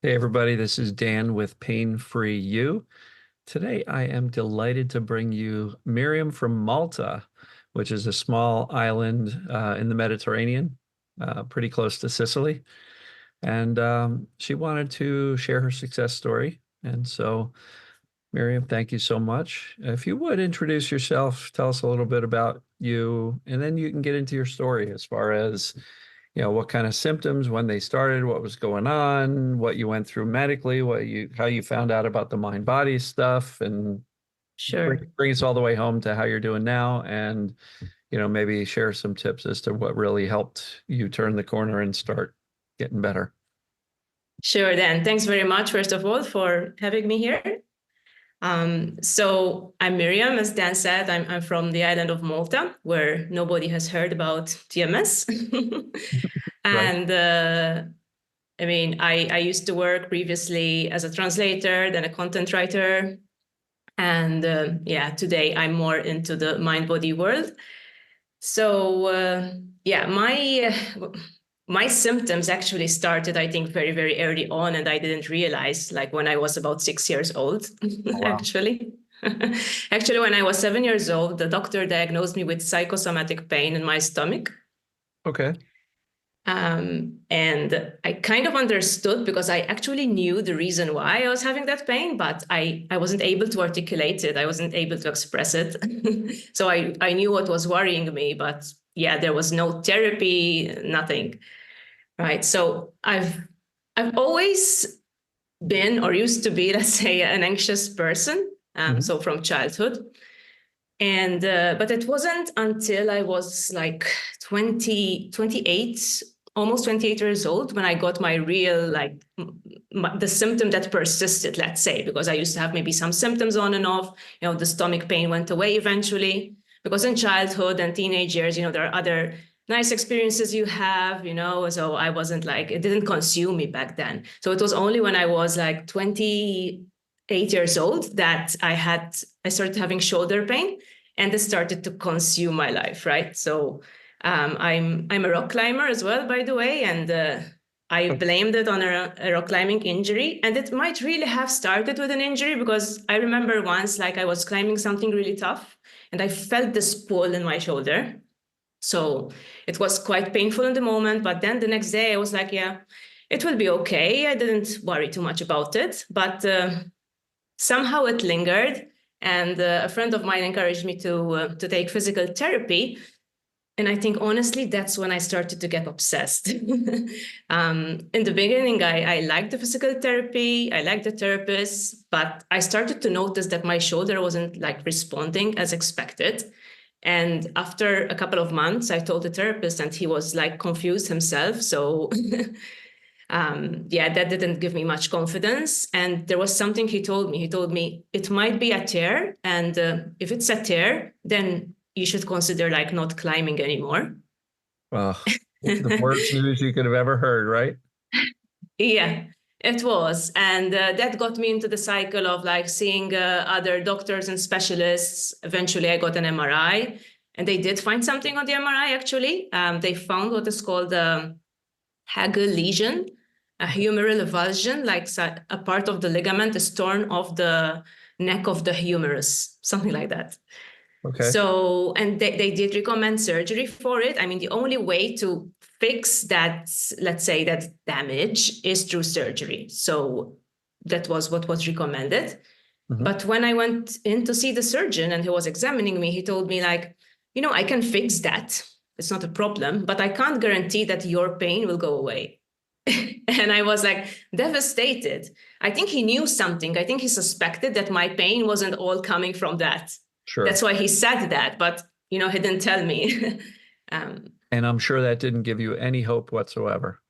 Hey everybody, this is Dan with Pain Free You. Today I am delighted to bring you Miriam from Malta, which is a small island in the Mediterranean, pretty close to Sicily. And she wanted to share her success story. And so, Miriam, thank you so much. If you would introduce yourself, tell us a little bit about you, and then you can get into your story as far as what kind of symptoms, when they started, what was going on, what you went through medically, how you found out about the mind body stuff, and bring, Sure. bring us all the way home to how you're doing now, and maybe share some tips as to what really helped you turn the corner and start getting better. Sure, Dan. Thanks very much, first of all, for having me here. So I'm Miriam, as Dan said. I'm from the island of Malta, where nobody has heard about TMS. Right. And I used to work previously as a translator, then a content writer. And today I'm more into the mind-body world. So my symptoms actually started, I think, very, very early on, and I didn't realize, like when I was about 6 years old, Oh, wow. actually. Actually, when I was 7 years old, the doctor diagnosed me with psychosomatic pain in my stomach. Okay. And I kind of understood because I actually knew the reason why I was having that pain, but I wasn't able to articulate it. I wasn't able to express it. So I knew what was worrying me, but yeah, there was no therapy, nothing. Right. So I've always been or used to be, let's say, an anxious person. Mhm. So from childhood. And but it wasn't until I was like 28, almost 28 years old, when I got my real, like the symptom that persisted, let's say, because I used to have maybe some symptoms on and off. The stomach pain went away eventually, because in childhood and teenage years, there are other nice experiences you have, so I wasn't like, it didn't consume me back then. So it was only when I was like 28 years old that I started having shoulder pain, and it started to consume my life, right? So I'm a rock climber as well, by the way, and I blamed it on a rock climbing injury, and it might really have started with an injury, because I remember once, like, I was climbing something really tough, and I felt this pull in my shoulder. So it was quite painful in the moment, but then the next day I was like, yeah, it will be okay. I didn't worry too much about it, but somehow it lingered. And a friend of mine encouraged me to take physical therapy. And I think, honestly, that's when I started to get obsessed. In the beginning, I liked the physical therapy, I liked the therapist, but I started to notice that my shoulder wasn't like responding as expected. And after a couple of months, I told the therapist, and he was like confused himself. So that didn't give me much confidence. And there was something he told me. He told me it might be a tear. And if it's a tear, then you should consider like not climbing anymore. Well, the worst news you could have ever heard, right? Yeah, it was. And that got me into the cycle of like seeing other doctors and specialists. Eventually, I got an MRI, and they did find something on the MRI, actually. They found what is called Hagel lesion, a humeral avulsion, like a part of the ligament is torn off the neck of the humerus, something like that. Okay. So, and they did recommend surgery for it. I mean, the only way to fix that, let's say, that damage is through surgery. So that was what was recommended. Mhm. But when I went in to see the surgeon and he was examining me, he told me, like, I can fix that. It's not a problem, but I can't guarantee that your pain will go away. And I was like devastated. I think he knew something. I think he suspected that my pain wasn't all coming from that. Sure. That's why he said that, but he didn't tell me. um, And I'm sure that didn't give you any hope whatsoever.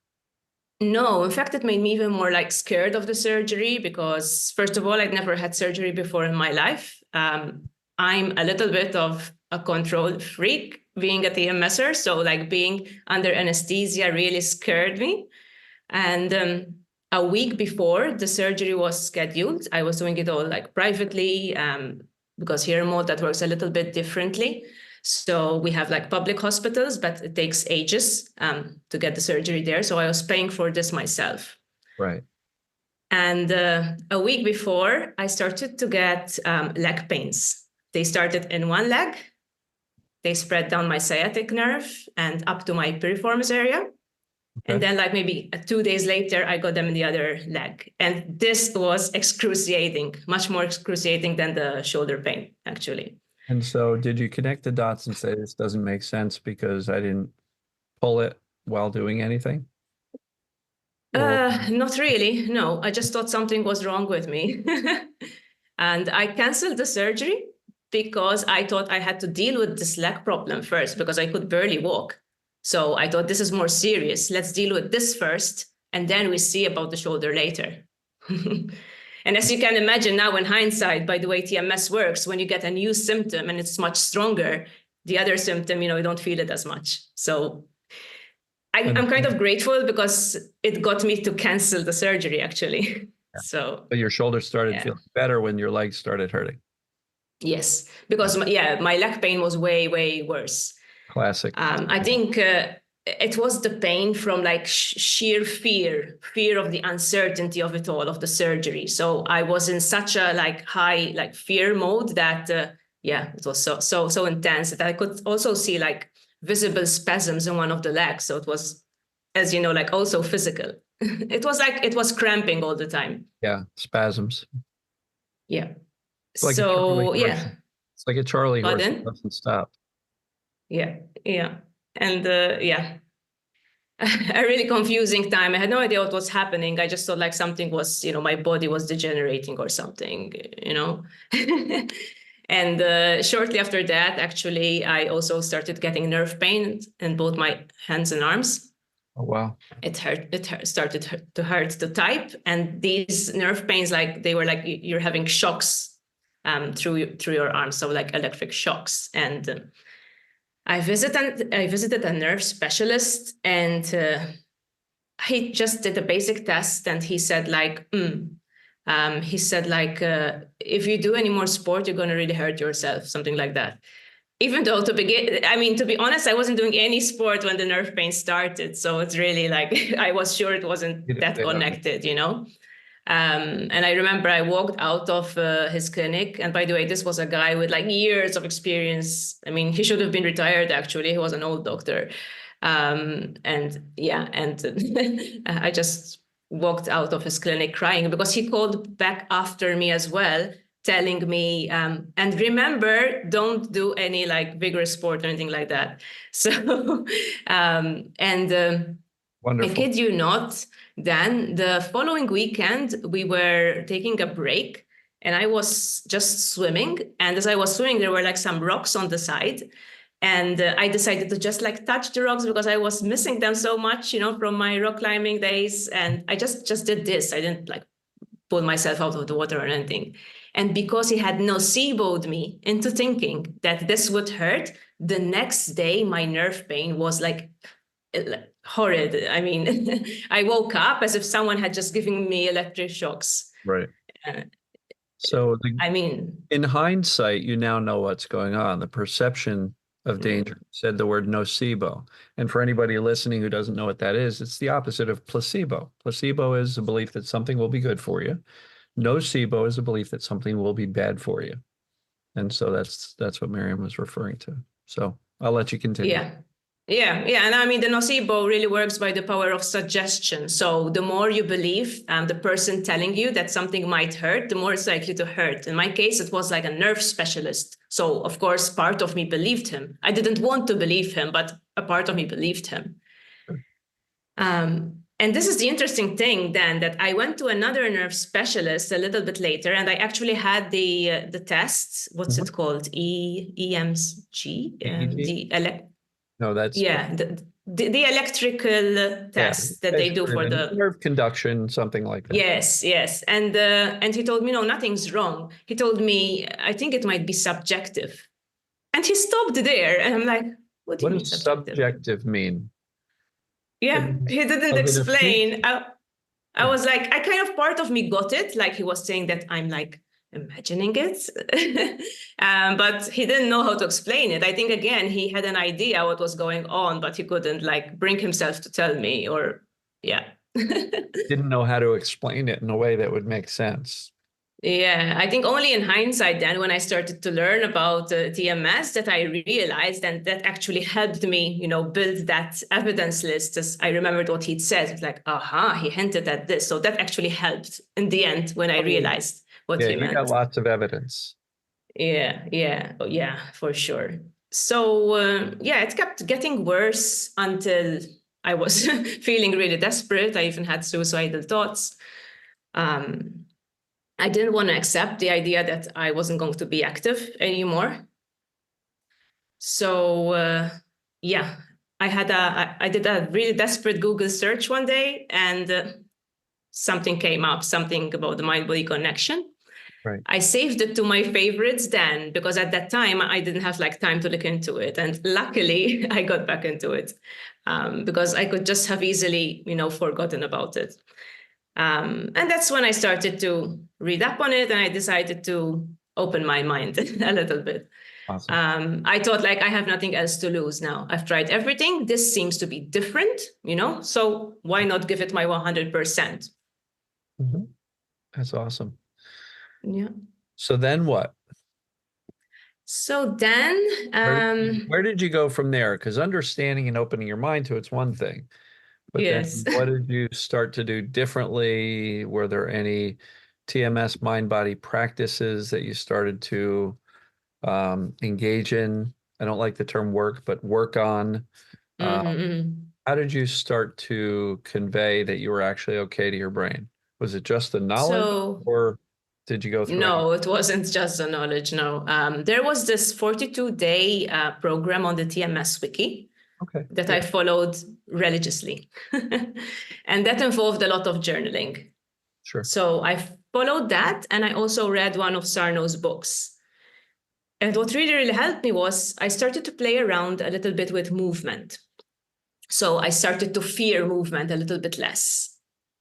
no, in fact, it made me even more like scared of the surgery, because first of all, I'd never had surgery before in my life. I'm a little bit of a control freak, being a TMSer, so like being under anesthesia really scared me. And a week before the surgery was scheduled, I was doing it all like privately, because here in Malta that works a little bit differently. So we have like public hospitals, but it takes ages to get the surgery there. So I was paying for this myself. Right. And a week before, I started to get leg pains. They started in one leg. They spread down my sciatic nerve and up to my piriformis area. Okay. And then like maybe 2 days later, I got them in the other leg. And this was excruciating, much more excruciating than the shoulder pain, actually. And so did you connect the dots and say, this doesn't make sense because I didn't pull it while doing anything? Or Not really. No, I just thought something was wrong with me. And I canceled the surgery because I thought I had to deal with this leg problem first because I could barely walk. So I thought this is more serious. Let's deal with this first, and then we see about the shoulder later. And as you can imagine now in hindsight, by the way TMS works, when you get a new symptom and it's much stronger, the other symptom, you don't feel it as much. So I'm kind of grateful because it got me to cancel the surgery, actually. Yeah. So but your shoulder started feeling better when your legs started hurting. Yes, because my leg pain was way, way worse. Classic. I think it was the pain from like sheer fear of the uncertainty of it all, of the surgery. So I was in such a high fear mode that it was so intense that I could also see like visible spasms in one of the legs. So it was, as you know, like also physical. It was cramping all the time. Yeah, spasms. Yeah. It's like it's like a Charlie horse that doesn't stop. Yeah. And a really confusing time. I had no idea what was happening. I just thought like something was, my body was degenerating or something, And shortly after that, actually, I also started getting nerve pain in both my hands and arms. Oh, wow. It started to hurt to type. And these nerve pains, like they were like you're having shocks through your arms, so like electric shocks. And I visited a nerve specialist, and he just did a basic test, and he said like, if you do any more sport, you're going to really hurt yourself, something like that. Even though to be honest, I wasn't doing any sport when the nerve pain started. So it's really like, I was sure it wasn't that connected, And I remember I walked out of his clinic. And by the way, this was a guy with like years of experience. I mean, he should have been retired, actually. He was an old doctor. And I just walked out of his clinic crying because he called back after me as well, telling me, and remember, don't do any like vigorous sport or anything like that. So, Wonderful. I kid you not, then the following weekend, we were taking a break and I was just swimming. And as I was swimming, there were like some rocks on the side. And I decided to just like touch the rocks because I was missing them so much, from my rock climbing days. And I just did this. I didn't like pull myself out of the water or anything. And because he had noceboed me into thinking that this would hurt, the next day, my nerve pain was like horrid. I mean, I woke up as if someone had just given me electric shocks. Right. So in hindsight, you now know what's going on. The perception of danger said the word nocebo. And for anybody listening who doesn't know what that is, it's the opposite of placebo. Placebo is a belief that something will be good for you. Nocebo is a belief that something will be bad for you. And so that's what Miriam was referring to. So I'll let you continue. Yeah. And I mean, the nocebo really works by the power of suggestion. So the more you believe the person telling you that something might hurt, the more it's likely to hurt. In my case, it was like a nerve specialist. So of course, part of me believed him. I didn't want to believe him, but a part of me believed him. And this is the interesting thing then, that I went to another nerve specialist a little bit later, and I actually had the tests. What's it called? EMG? No, that's the electrical test that they do for the nerve conduction, something like that. Yes. And he told me, no, nothing's wrong. He told me, I think it might be subjective. And he stopped there. And I'm like, what do you mean subjective mean? Yeah, he didn't explain. I was like, part of me got it. Like he was saying that I'm like imagining it. But he didn't know how to explain it. I think, again, he had an idea what was going on, but he couldn't like bring himself to tell me Didn't know how to explain it in a way that would make sense. Yeah, I think only in hindsight then when I started to learn about TMS that I realized, and that actually helped me, build that evidence list. As I remembered what he'd said, it's like, aha, he hinted at this. So that actually helped in the end when I Oh, realized what yeah, he you got meant. lots of evidence. Yeah, oh, yeah, for sure. So yeah, it kept getting worse until I was feeling really desperate. I even had suicidal thoughts. Um, I didn't want to accept the idea that I wasn't going to be active anymore. So yeah, I did a really desperate Google search one day, and something came up, something about the mind-body connection. Right. I saved it to my favorites then because at that time I didn't have like time to look into it, and luckily I got back into it because I could just have easily, forgotten about it. And that's when I started to read up on it, and I decided to open my mind a little bit. Awesome. I thought like I have nothing else to lose now. I've tried everything. This seems to be different, so why not give it my 100%? Mhm. That's awesome. Yeah. So then what? So then, Where did you go from there? Because understanding and opening your mind to it's one thing, but then yes. what did you start to do differently? Were there any TMS mind body practices that you started to engage in? I don't like the term work, but work on. Uh, Mhm, mhm. how did you start to convey that you were actually okay to your brain? Was it just the knowledge, So or did you go through any? no, it wasn't just the knowledge. No, there was this 42-day program on the TMS wiki Okay, that yeah, I followed religiously, and that involved a lot of journaling. sure. So I followed that, and I also read one of Sarno's books. And what really, really helped me was I started to play around a little bit with movement. So I started to fear movement a little bit less.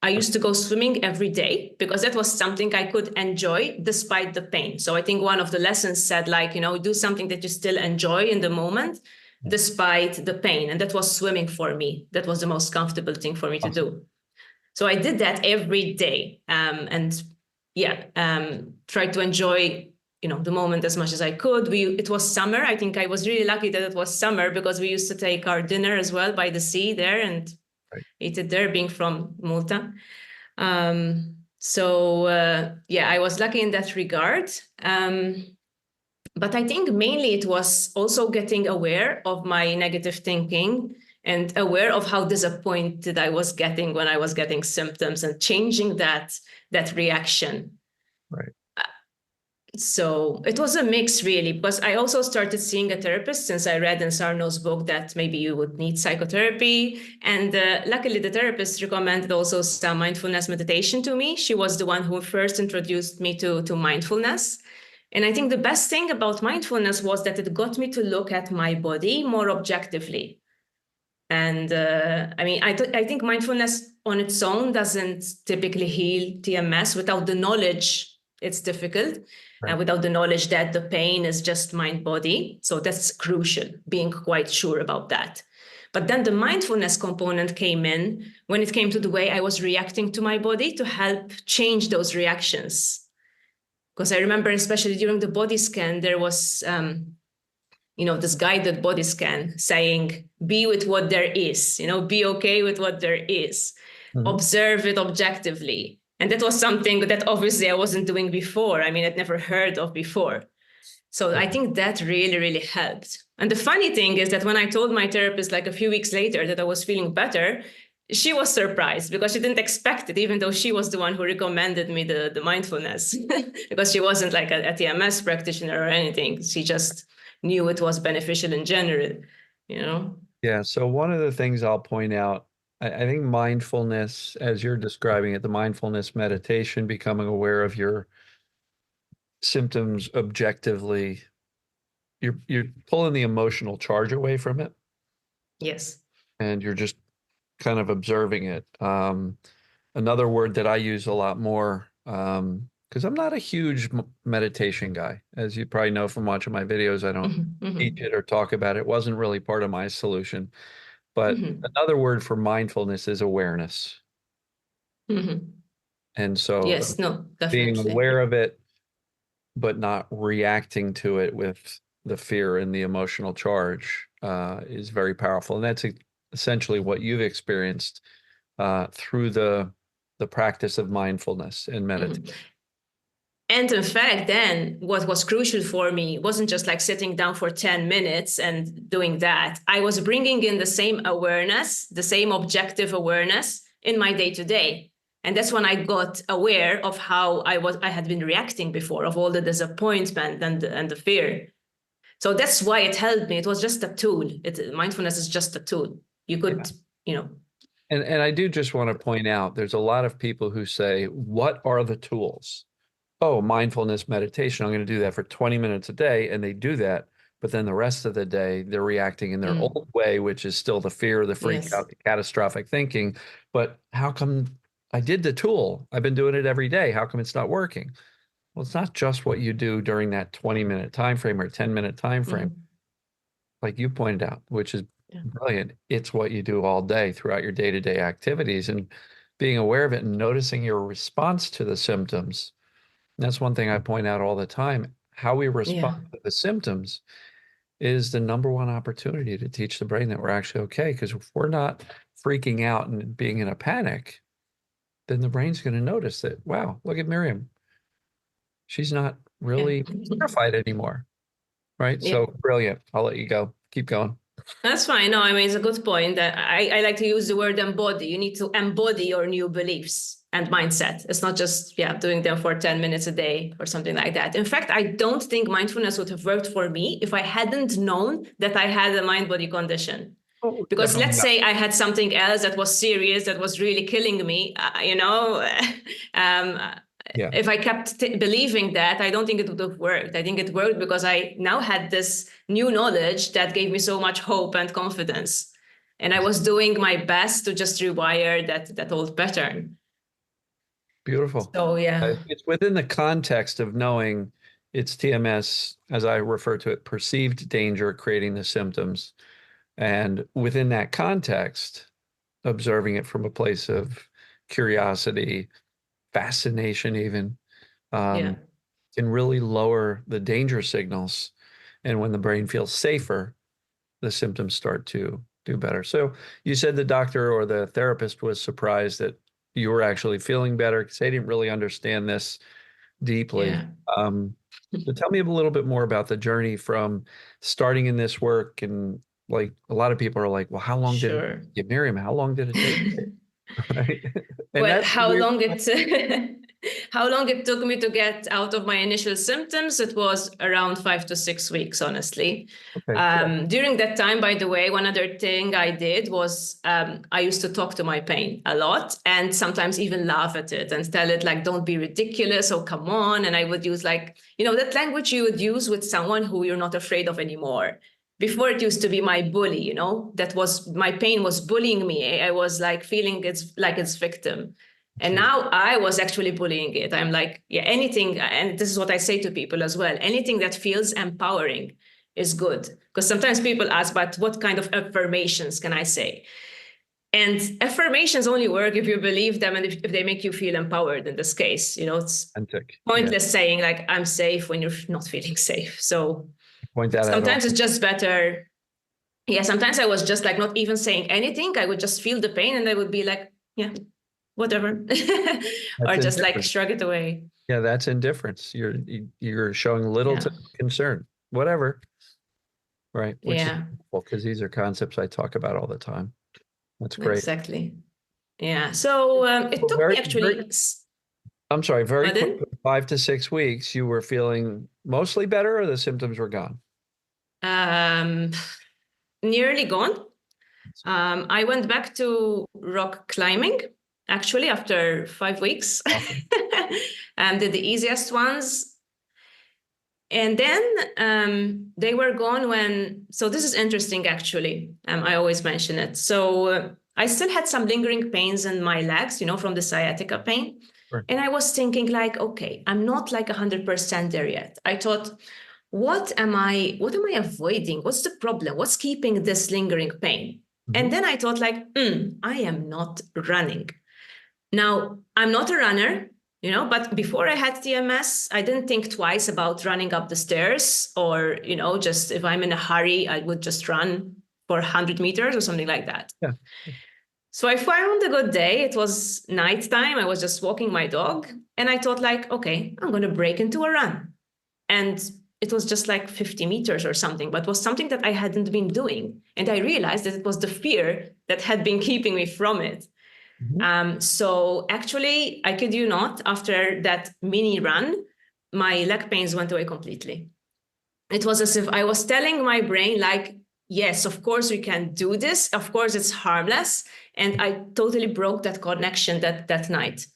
I used to go swimming every day because that was something I could enjoy despite the pain. So I think one of the lessons said, like, do something that you still enjoy in the moment despite the pain. And that was swimming for me. That was the most comfortable thing for me to Awesome. do. So I did that every day, and yeah, tried to enjoy the moment as much as I could. It was summer. I think I was really lucky that it was summer because we used to take our dinner as well by the sea there and Right. eat it there, being from Malta. So yeah, I was lucky in that regard. But I think mainly it was also getting aware of my negative thinking and aware of how disappointed I was getting when I was getting symptoms and changing that reaction. Right. So it was a mix really, because I also started seeing a therapist since I read in Sarno's book that maybe you would need psychotherapy. And luckily the therapist recommended also some mindfulness meditation to me. She was the one who first introduced me to mindfulness. And I think the best thing about mindfulness was that it got me to look at my body more objectively. And I mean, I think mindfulness on its own doesn't typically heal TMS. Without the knowledge, it's difficult. Right. And without the knowledge that the pain is just mind body. So that's crucial, being quite sure about that. But then the mindfulness component came in when it came to the way I was reacting to my body to help change those reactions. Because I remember, especially during the body scan, there was this guided body scan saying, be with what there is, be okay with what there is, Mhm. observe it objectively. And that was something that obviously I wasn't doing before. I mean, I'd never heard of before. So I think that really, really helped. And the funny thing is that when I told my therapist like a few weeks later that I was feeling better, she was surprised because she didn't expect it, even though she was the one who recommended me the mindfulness, because she wasn't like a TMS practitioner or anything. She just knew it was beneficial in general, you know? Yeah. So one of the things I'll point out, I think mindfulness, as you're describing it, the mindfulness meditation, becoming aware of your symptoms objectively, you're pulling the emotional charge away from it, Yes. and you're just kind of observing it. Another word that I use a lot more, because I'm not a huge meditation guy, as you probably know from watching my videos. I don't Mhm, teach mhm, it or talk about it. It wasn't really part of my solution. But mhm. another word for mindfulness is awareness. Mhm. And so Yes, no, being definitely. aware of it, but not reacting to it with the fear and the emotional charge is very powerful. And that's essentially what you've experienced through the practice of mindfulness and meditation. Mhm. And in fact, then what was crucial for me wasn't just like sitting down for 10 minutes and doing that. I was bringing in the same awareness, the same objective awareness in my day to day. And that's when I got aware of how I had been reacting before, of all the disappointment and the fear. So that's why it helped me. It was just a tool. Mindfulness is just a tool. You Yeah. could, you know, And I do just want to point out there's a lot of people who say, what are the tools? Oh, mindfulness meditation. I'm going to do that for 20 minutes a day. And they do that. But then the rest of the day, they're reacting in their mm, old way, which is still the fear, the freak yes, out, the catastrophic thinking. But how come I did the tool? I've been doing it every day. How come it's not working? Well, it's not just what you do during that 20-minute time frame or 10-minute time frame, mm, like you pointed out, which is yeah, brilliant. It's what you do all day throughout your day-to-day activities and being aware of it and noticing your response to the symptoms. That's one thing I point out all the time. How we respond yeah, to the symptoms is the number one opportunity to teach the brain that we're actually okay. Because if we're not freaking out and being in a panic, then the brain's going to notice that, wow, look at Miriam. She's not yeah. really terrified anymore. Right. Yeah. So brilliant. I'll let you go. Keep going. That's fine. No, I mean, it's a good point. I like to use the word embody. You need to embody your new beliefs and mindset. It's not just, yeah, doing them for 10 minutes a day or something like that. In fact, I don't think mindfulness would have worked for me if I hadn't known that I had a mind body condition. Oh, Because definitely let's not. say I had something else that was serious, that was really killing me, um, Yeah. if I kept believing that, I don't think it would have worked. I think it worked because I now had this new knowledge that gave me so much hope and confidence. And I was doing my best to just rewire that old pattern. Beautiful. So yeah, It's within the context of knowing it's TMS, as I refer to it, perceived danger creating the symptoms. And within that context, observing it from a place of curiosity, fascination, even, yeah, um, can really lower the danger signals. And when the brain feels safer, the symptoms start to do better. So you said the doctor or the therapist was surprised that you were actually feeling better because they didn't really understand this deeply. yeah, Um, so tell me a little bit more about the journey from starting in this work and like a lot of people are like, well, how long did it sure. take? Miriam, how long did it take? Right. And Well, that's weird. how long it took me to get out of my initial symptoms? It was around 5 to 6 weeks, honestly. Okay, cool. During that time, by the way, one other thing I did was I used to talk to my pain a lot and sometimes even laugh at it and tell it like, don't be ridiculous, or come on. And I would use like, that language you would use with someone who you're not afraid of anymore. Before it used to be my bully, that was my pain was bullying me. I was like feeling it's like its victim. And Jeez. now I was actually bullying it. I'm like, yeah, anything, and this is what I say to people as well, anything that feels empowering is good. Because sometimes people ask, but what kind of affirmations can I say? And affirmations only work if you believe them and if they make you feel empowered in this case. It's Authentic. Yeah. pointless saying like, I'm safe when you're not feeling safe. So Point that out sometimes all. it's just better. Yeah, sometimes I was just like not even saying anything. I would just feel the pain and I would be like, yeah, whatever. That's Or just like indifference. shrug it away. Yeah, that's indifference. You're showing little Yeah. to no concern. Whatever. Right. Which is Yeah, helpful because these are concepts I talk about all the time. That's great. exactly. Yeah. So it Well, took me actually, I'm sorry, very quick, pardon? 5 to 6 weeks, you were feeling mostly better or the symptoms were gone? Um, Nearly gone. I went back to rock climbing actually after 5 weeks. Awesome. Did the easiest ones. And then they were gone so this is interesting actually. I always mention it. So I still had some lingering pains in my legs, from the sciatica pain. Sure. And I was thinking like, okay, I'm not like 100% there yet. I thought, what am I avoiding? What's the problem? What's keeping this lingering pain? Mhm. And then I thought like, I am not running. Now, I'm not a runner, but before I had TMS, I didn't think twice about running up the stairs or, just if I'm in a hurry, I would just run for 100 meters or something like that. Yeah. So I found a good day. It was nighttime. I was just walking my dog and I thought like, okay, I'm going to break into a run. And it was just like 50 meters or something, but was something that I hadn't been doing. And I realized that it was the fear that had been keeping me from it. Mhm. So actually, I kid you not, after that mini run, my leg pains went away completely. It was as if I was telling my brain, like, yes, of course we can do this. Of course it's harmless. And I totally broke that connection that night.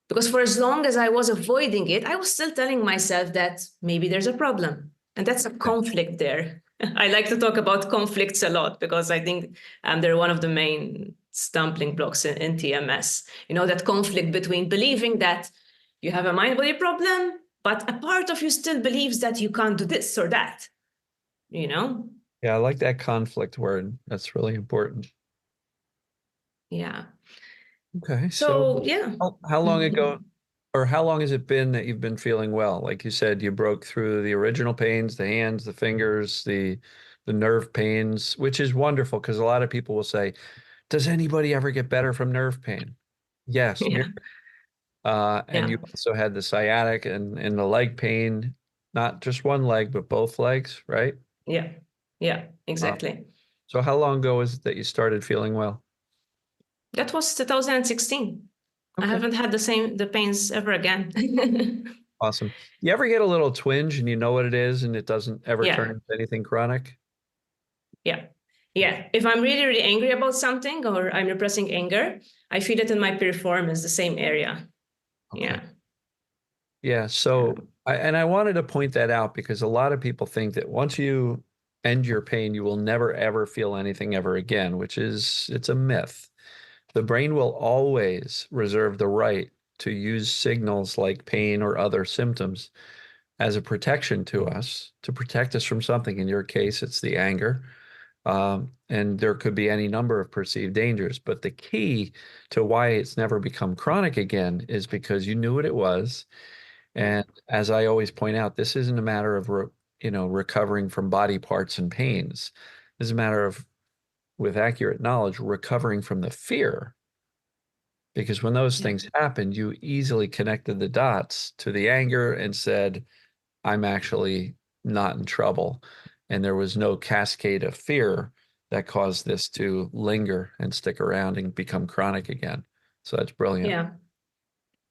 Because for as long as I was avoiding it, I was still telling myself that maybe there's a problem. And that's a conflict there. I like to talk about conflicts a lot because I think they're one of the main stumbling blocks in TMS. That conflict between believing that you have a mind body problem, but a part of you still believes that you can't do this or that, you know? Yeah, I like that conflict word. That's really important. Yeah. Okay, so So, yeah. how long ago or how long has it been that you've been feeling well? Like you said, you broke through the original pains, the hands, the fingers, the nerve pains, which is wonderful because a lot of people will say, "Does anybody ever get better from nerve pain?" Yes, Yeah. and you Yeah. also had the sciatic and the leg pain, not just one leg, but both legs, right? Yeah. Yeah. Uh, Exactly. so how long ago was it that you started feeling well? That was 2016. I Okay, haven't had the pains ever again. awesome. You ever get a little twinge and you know what it is and it doesn't ever turn Yeah, into anything chronic? yeah, yeah. If I'm really, really angry about something or I'm repressing anger, I feel it in my piriformis, the same area. Okay. Yeah, Yeah, yeah, so I wanted to point that out because a lot of people think that once you end your pain, you will never ever feel anything ever again, which is it's a myth. The brain will always reserve the right to use signals like pain or other symptoms as a protection to us, to protect us from something. In your case, it's the anger. And there could be any number of perceived dangers. But the key to why it's never become chronic again is because you knew what it was. yeah, And as I always point out, this isn't a matter of, recovering from body parts and pains. This is a matter of, with accurate knowledge, recovering from the fear. Because when those yeah, things happened, you easily connected the dots to the anger and said, I'm actually not in trouble. And there was no cascade of fear that caused this to linger and stick around and become chronic again. So that's brilliant. yeah.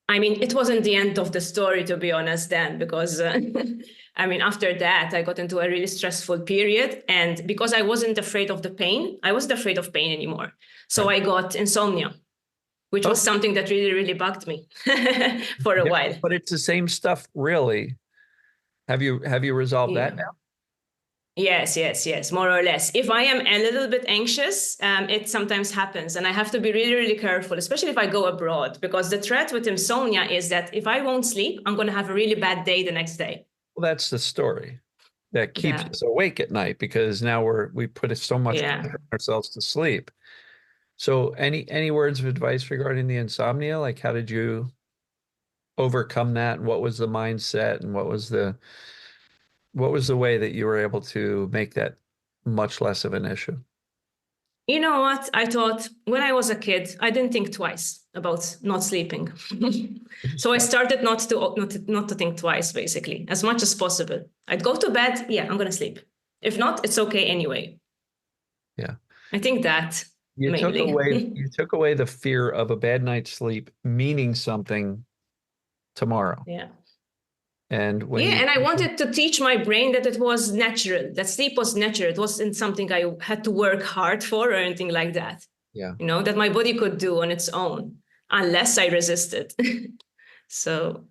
I mean, it wasn't the end of the story, to be honest, then, because I mean, after that, I got into a really stressful period. And because I wasn't afraid of the pain, I wasn't afraid of pain anymore. So Right. I got insomnia, which was Okay. something that really, really bugged me for a Yeah, while. but it's the same stuff, really. Have you resolved that Yeah. now? Yes, yes, yes, more or less. If I am a little bit anxious, it sometimes happens, and I have to be really, really careful, especially if I go abroad, because the threat with insomnia is that if I won't sleep, I'm going to have a really bad day the next day. Well, that's the story that keeps Yeah, us awake at night because now we put so much yeah. pressure on ourselves to sleep. So any words of advice regarding the insomnia? Like how did you overcome that? And what was the mindset and what was the way that you were able to make that much less of an issue? You know what? I thought when I was a kid, I didn't think twice about not sleeping. So I started not to think twice, basically, as much as possible. I'd go to bed, yeah, I'm gonna sleep. If not, it's okay anyway. Yeah. I think that You took mainly. away you took away the fear of a bad night's sleep meaning something tomorrow. Yeah. And when Yeah, you and I wanted to teach my brain that it was natural, that sleep was natural. It wasn't something I had to work hard for or anything like that. yeah. That my body could do on its own, unless I resisted. So,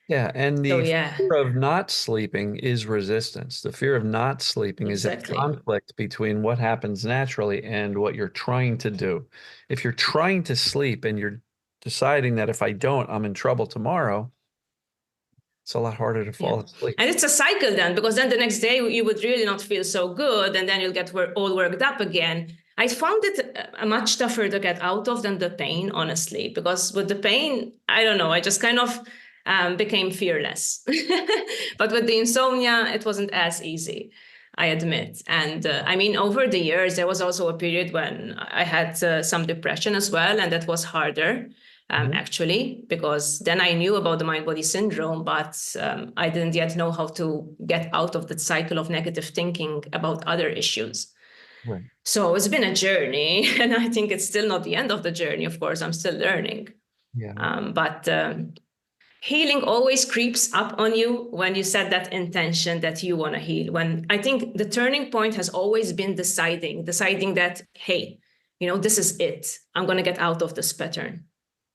Yeah, and so the yeah, fear of not sleeping is resistance. The fear of not sleeping is a exactly. conflict between what happens naturally and what you're trying to do. If you're trying to sleep and you're deciding that if I don't, I'm in trouble tomorrow, it's a lot harder to Yeah. fall asleep. And it's a cycle then, because then the next day you would really not feel so good, and then you'll get all worked up again. I found it much tougher to get out of than the pain, honestly, because with the pain, I don't know, I just kind of became fearless. But with the insomnia, it wasn't as easy, I admit. And I mean, over the years, there was also a period when I had some depression as well, and that was harder. Actually, because then I knew about the mind-body syndrome, but I didn't yet know how to get out of that cycle of negative thinking about other issues. Right. So it's been a journey, and I think it's still not the end of the journey. Of course, I'm still learning. Yeah. But healing always creeps up on you when you set that intention that you want to heal. When I think the turning point has always been deciding that, hey, this is it. I'm going to get out of this pattern.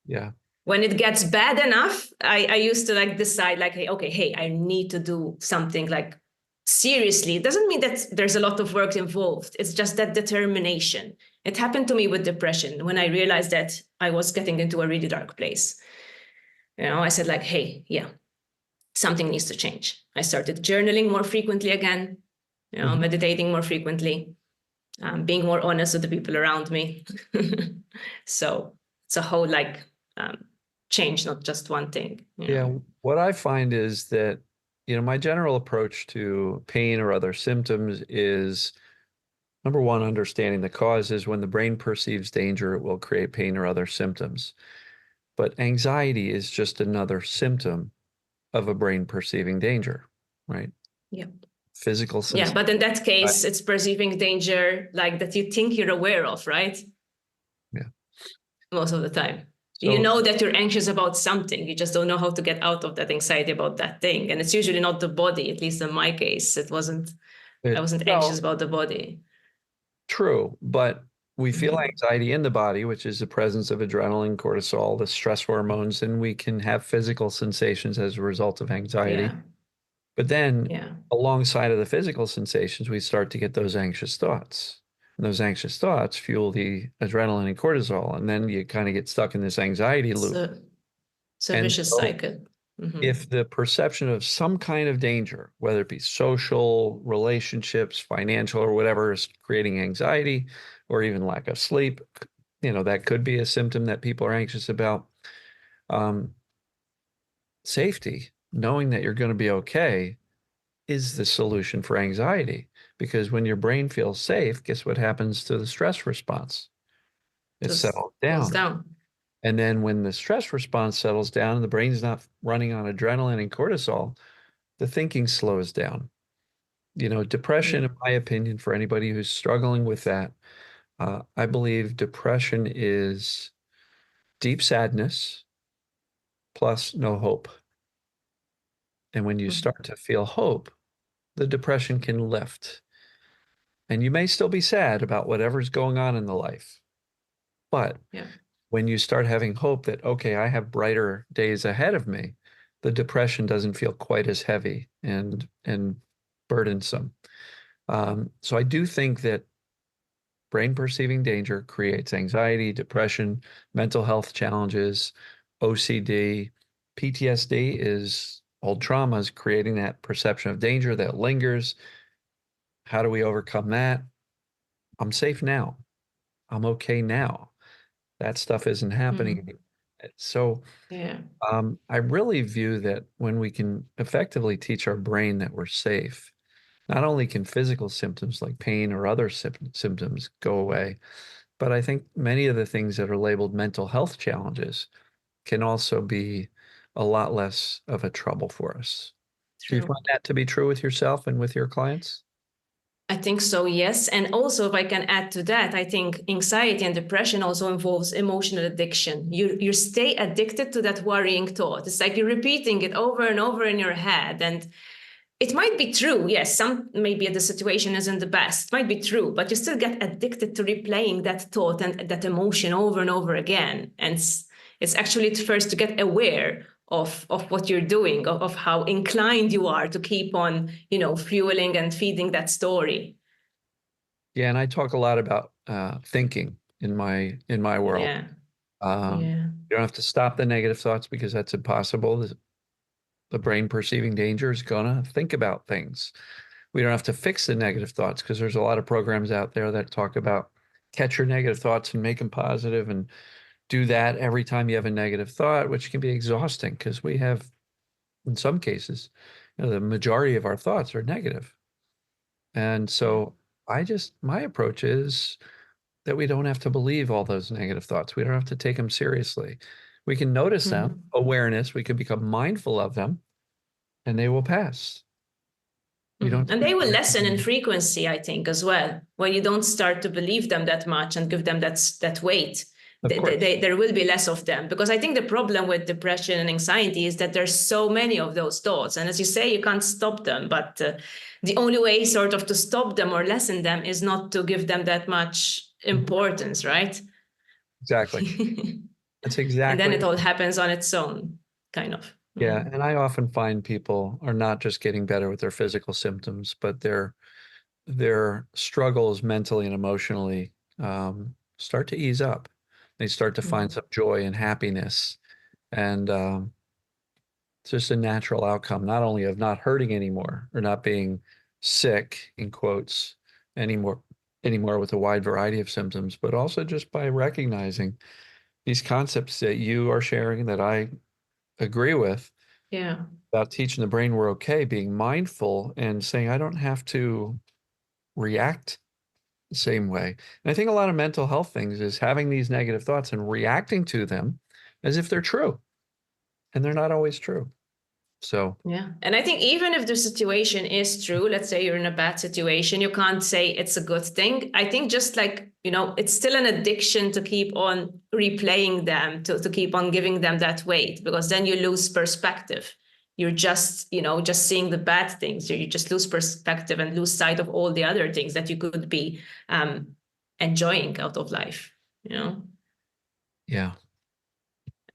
Yeah. When it gets bad enough, I used to like decide like, hey, I need to do something like seriously. It doesn't mean that there's a lot of work involved. It's just that determination. It happened to me with depression when I realized that I was getting into a really dark place. I said like, hey, yeah, something needs to change. I started journaling more frequently again, meditating more frequently, being more honest with the people around me. So it's a whole change, not just one thing. Yeah. What I find is that, my general approach to pain or other symptoms is number one, understanding the causes. When the brain perceives danger, it will create pain or other symptoms. But anxiety is just another symptom of a brain perceiving danger, right? Yeah. Physical Yeah, sensation. but in that case, it's perceiving danger like that you think you're aware of, right? Yeah. Most of the time. You So, know that you're anxious about something. You just don't know how to get out of that anxiety about that thing. And it's usually not the body, at least in my case. I wasn't anxious well, about the body. true, but we feel Mhm. anxiety in the body, which is the presence of adrenaline, cortisol, the stress hormones, and we can have physical sensations as a result of anxiety. Yeah, But then yeah. alongside of the physical sensations, we start to get those anxious thoughts. And those anxious thoughts fuel the adrenaline and cortisol, and then you kind of get stuck in this anxiety loop. So it's a And vicious so cycle. Hmm. if the perception of some kind of danger, whether it be social, relationships, financial, or whatever, is creating anxiety or even lack of sleep, that could be a symptom that people are anxious about. Um, Safety, knowing that you're going to be okay, is the solution for anxiety. Because when your brain feels safe, guess what happens to the stress response? It Just settles goes down. down. And then when the stress response settles down and the brain's not running on adrenaline and cortisol, the thinking slows down. Yeah. Depression, in my opinion, for anybody who's struggling with that, I believe depression is deep sadness plus no hope. And when you Mhm. start to feel hope, the depression can lift. And you may still be sad about whatever's going on in the life. But Yeah. when you start having hope that, okay, I have brighter days ahead of me, the depression doesn't feel quite as heavy and burdensome. So I do think that brain perceiving danger creates anxiety, depression, mental health challenges, OCD. PTSD is old traumas creating that perception of danger that lingers. How do we overcome that? I'm safe now. I'm okay now. That stuff isn't happening Mm. anymore. So Yeah. I really view that when we can effectively teach our brain that we're safe, not only can physical symptoms like pain or other symptoms go away, but I think many of the things that are labeled mental health challenges can also be a lot less of a trouble for us. Do you True. find that to be true with yourself and with your clients? I think so, yes. And also, if I can add to that, I think anxiety and depression also involves emotional addiction. You stay addicted to that worrying thought. It's like you're repeating it over and over in your head. And it might be true, yes, some maybe the situation isn't the best. It might be true, but you still get addicted to replaying that thought and that emotion over and over again. And it's actually at first to get aware of what you're doing, of how inclined you are to keep on, fueling and feeding that story. Yeah, and I talk a lot about thinking in my world. Yeah, Um, yeah, you don't have to stop the negative thoughts because that's impossible. The brain perceiving danger is gonna think about things. We don't have to fix the negative thoughts because there's a lot of programs out there that talk about catch your negative thoughts and make them positive, and do that every time you have a negative thought, which can be exhausting because we have, in some cases, the majority of our thoughts are negative. And Yeah. so my approach is that we don't have to believe all those negative thoughts. We don't have to take them seriously. We can notice them, Mhm. awareness, we can become mindful of them, and they will pass. We don't And they sit will there lessen in and, frequency, I think, as well. When you don't start to believe them that much and give them that weight, of course, there will be less of them. Because I think the problem with depression and anxiety is that there's so many of those thoughts. And as you say, you can't stop them. But the only way sort of to stop them or lessen them is not to give them that much mhm, importance, right? exactly. That's And then exactly it all right. happens on its own, kind of. Yeah, and I often find people are not just getting better with their physical symptoms, but their struggles mentally and emotionally start to ease up. They start to find Mm. some joy and happiness, and it's just a natural outcome, not only of not hurting anymore or not being sick in quotes anymore with a wide variety of symptoms, but also just by recognizing these concepts that you are sharing that I agree with Yeah. about teaching the brain we're okay, being mindful and saying I don't have to react the same way. And I think a lot of mental health things is having these negative thoughts and reacting to them as if they're true, and they're not always true. So, Yeah. And I think even if the situation is true, let's say you're in a bad situation, you can't say it's a good thing. I think just like, it's still an addiction to keep on replaying them, to keep on giving them that weight, because then you lose perspective. You're just, just seeing the bad things. You just lose perspective and lose sight of all the other things that you could be enjoying out of life. yeah.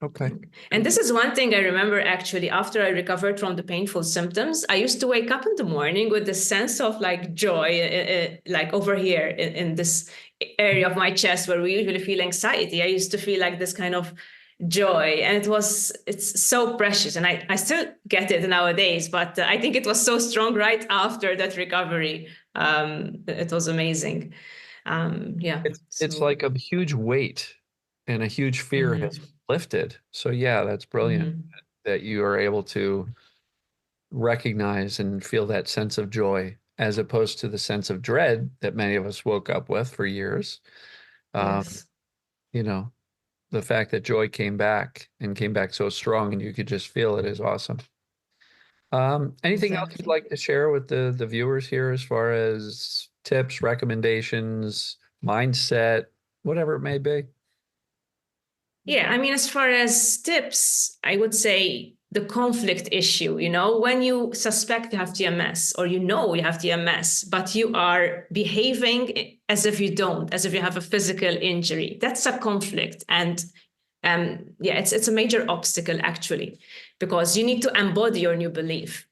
Okay. And this is one thing I remember actually after I recovered from the painful symptoms. I used to wake up in the morning with this sense of like joy, like over here in this area of my chest where we usually feel anxiety. I used to feel like this kind of joy, and it's so precious. And I still get it nowadays, but I think it was so strong right after that recovery. It was amazing. Yeah. It's So. like a huge weight and a huge fear has Mhm. lifted. So yeah, that's brilliant Mhm. that you are able to recognize and feel that sense of joy as opposed to the sense of dread that many of us woke up with for years. Um, Yes. you know, the fact that joy came back and came back so strong and you could just feel it is awesome. Anything else you'd Exactly. like to share with the viewers here as far as tips, recommendations, mindset, whatever it may be? Yeah, I mean, as far as tips, I would say the conflict issue, when you suspect you have TMS or you have TMS, but you are behaving as if you don't, as if you have a physical injury, that's a conflict. And yeah, it's a major obstacle actually, because you need to embody your new belief.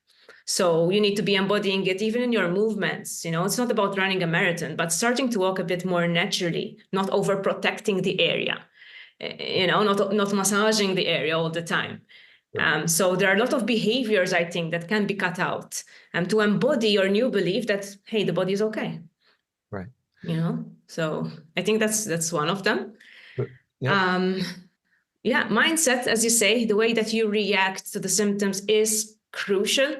So you need to be embodying it even in your movements. It's not about running a marathon, but starting to walk a bit more naturally, not overprotecting the area, not massaging the area all the time. Sure. So there are a lot of behaviors, I think, that can be cut out to embody your new belief that, hey, the body is okay. Right. So I think that's one of them. But- Yep. Um, yeah, mindset, as you say, the way that you react to the symptoms is crucial.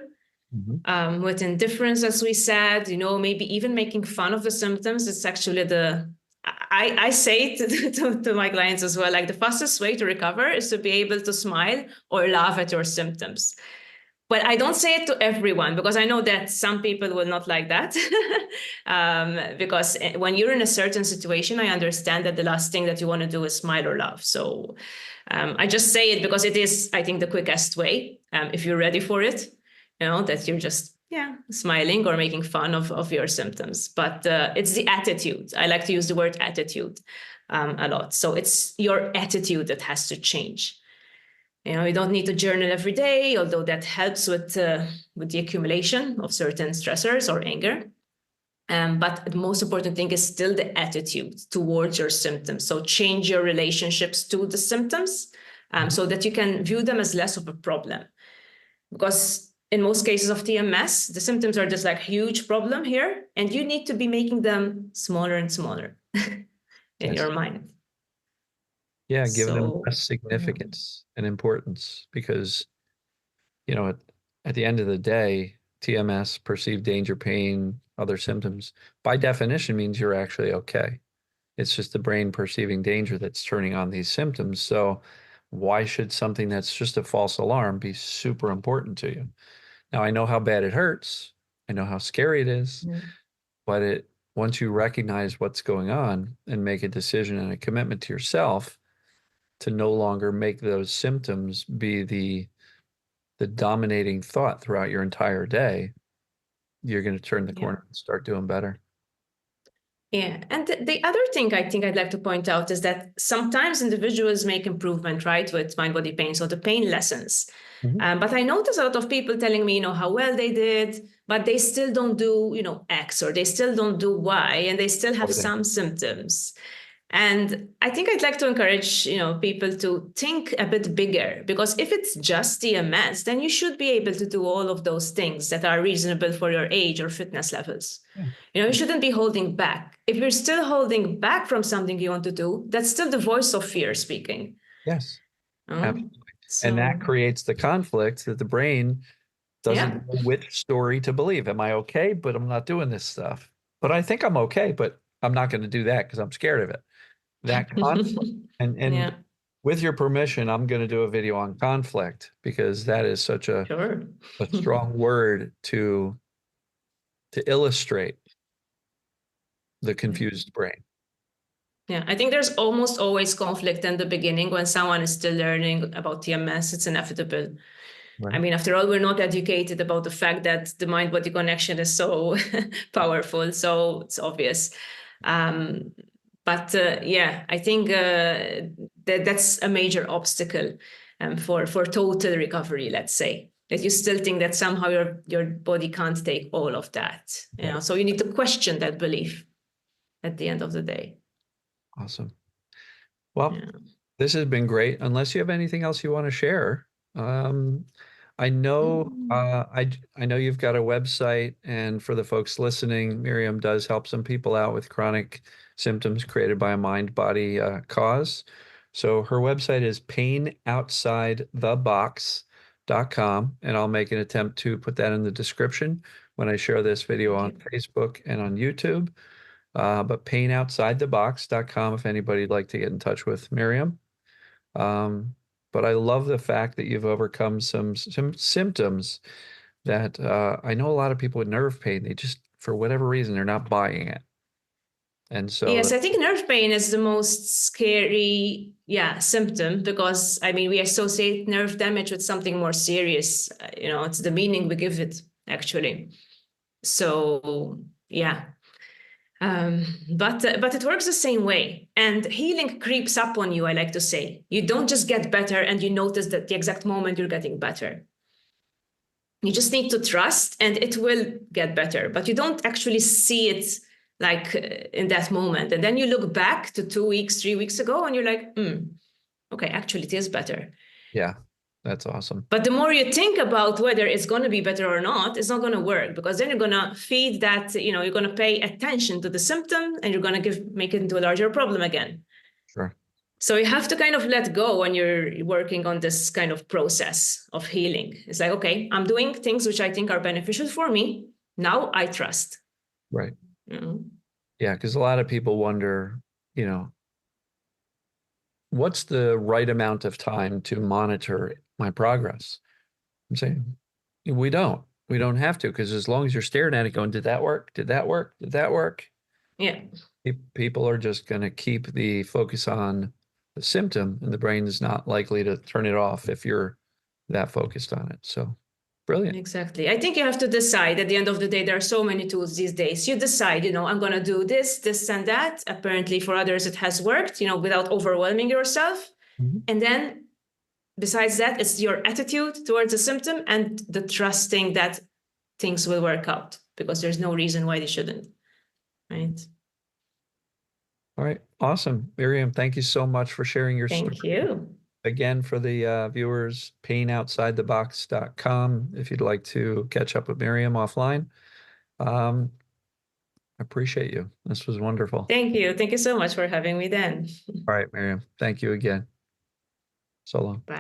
Mhm. With indifference, as we said, maybe even making fun of the symptoms. It's actually I say to my clients as well, like the fastest way to recover is to be able to smile or laugh at your symptoms. But I don't say it to everyone because I know that some people will not like that. Because when you're in a certain situation, I understand that the last thing that you want to do is smile or laugh. So I just say it because it is, I think, the quickest way. If you're ready for it, that you're just, yeah, smiling or making fun of your symptoms. But it's the attitude. I like to use the word attitude a lot. So it's your attitude that has to change. You don't need to journal every day, although that helps with the accumulation of certain stressors or anger. But the most important thing is still the attitude towards your symptoms. So change your relationships to the symptoms Mhm. so that you can view them as less of a problem. Because in most cases of TMS, the symptoms are just like huge problem here, and you need to be making them smaller and smaller. in your mind. Yeah, give them So, less significance and importance because, you know, at the end of the day, TMS, perceived danger, pain, other symptoms, by definition means you're actually okay. It's just the brain perceiving danger that's turning on these symptoms. So why should something that's just a false alarm be super important to you? Now, I know how bad it hurts. I know how scary it is, yeah. but once you recognize what's going on and make a decision and a commitment to yourself to no longer make those symptoms be the dominating thought throughout your entire day, you're going to turn the Yeah. corner and start doing better. Yeah. And the other thing I think I'd like to point out is that sometimes individuals make improvement, right, with mind body pain. So the pain lessens. Mhm. But I notice a lot of people telling me, how well they did, but they still don't do, X, or they still don't do Y, and they still have Or they- some symptoms. And I think I'd like to encourage, people to think a bit bigger, because if it's just TMS, then you should be able to do all of those things that are reasonable for your age or fitness levels. Yeah. You shouldn't be holding back. If you're still holding back from something you want to do, that's still the voice of fear speaking. Yes, Um, absolutely. And that so, creates the conflict that the brain doesn't yeah. know which story to believe. Am I okay? But I'm not doing this stuff. But I think I'm okay, but I'm not going to do that because I'm scared of it. That conflict. And Yeah, with your permission, I'm going to do a video on conflict because that is such sure. a strong word to illustrate the Yeah. confused brain. Yeah, I think there's almost always conflict in the beginning when someone is still learning about TMS. It's inevitable. I Right. mean, after all, we're not educated about the fact that the mind-body connection is so powerful, so it's obvious. Um, but yeah, I think that's a major obstacle for total recovery. Let's say that you still think that somehow your body can't take all of that. Right. So you need to question that belief at the end of the day. Awesome. Well, Yeah. this has been great. Unless you have anything else you want to share. Um, Mm. I know you've got a website, and for the folks listening, Miriam does help some people out with chronic symptoms created by a mind-body cause. So her website is painoutsidethebox.com, and I'll make an attempt to put that in the description when I share this video Thank on you. Facebook and on YouTube. But painoutsidethebox.com if anybody'd like to get in touch with Miriam. Um, but I love the fact that you've overcome some symptoms that I know a lot of people with nerve pain, they just, for whatever reason, they're not buying it. And so, Yes, I think nerve pain is the most scary, symptom, because I mean we associate nerve damage with something more serious. It's the meaning we give it actually. So yeah, but it works the same way, and healing creeps up on you. I like to say you don't just get better and you notice that the exact moment you're getting better. You just need to trust and it will get better, but you don't actually see it like in that moment. And then you look back to 2 weeks, 3 weeks ago, and you're like, okay, actually it is better. yeah, that's awesome. But the more you think about whether it's going to be better or not, it's not going to work, because then you're going to feed that, you're going to pay attention to the symptom and you're going to make it into a larger problem again. Sure. So you have to kind of let go when you're working on this kind of process of healing. It's like, okay, I'm doing things which I think are beneficial for me. Now I trust. Right. You know? Yeah, because a lot of people wonder, you know, what's the right amount of time to monitor my progress? I'm saying we don't. We don't have to, because as long as you're staring at it going, did that work? Did that work? Did that work? Yeah, People are just going to keep the focus on the symptom, and the brain is not likely to turn it off if you're that focused on it. So brilliant. exactly. I think you have to decide. At the end of the day, there are so many tools these days. You decide, I'm going to do this, this, and that. Apparently, for others, it has worked, without overwhelming yourself. Mhm. And then besides that, it's your attitude towards the symptom and the trusting that things will work out, because there's no reason why they shouldn't. Right. All right. Awesome. Miriam, thank you so much for sharing your story. Thank you. Again, for the viewers, painoutsidethebox.com if you'd like to catch up with Miriam offline. Um, I appreciate you. This was wonderful. Thank you. Thank you so much for having me then. All right, Miriam. Thank you again. So long. Bye.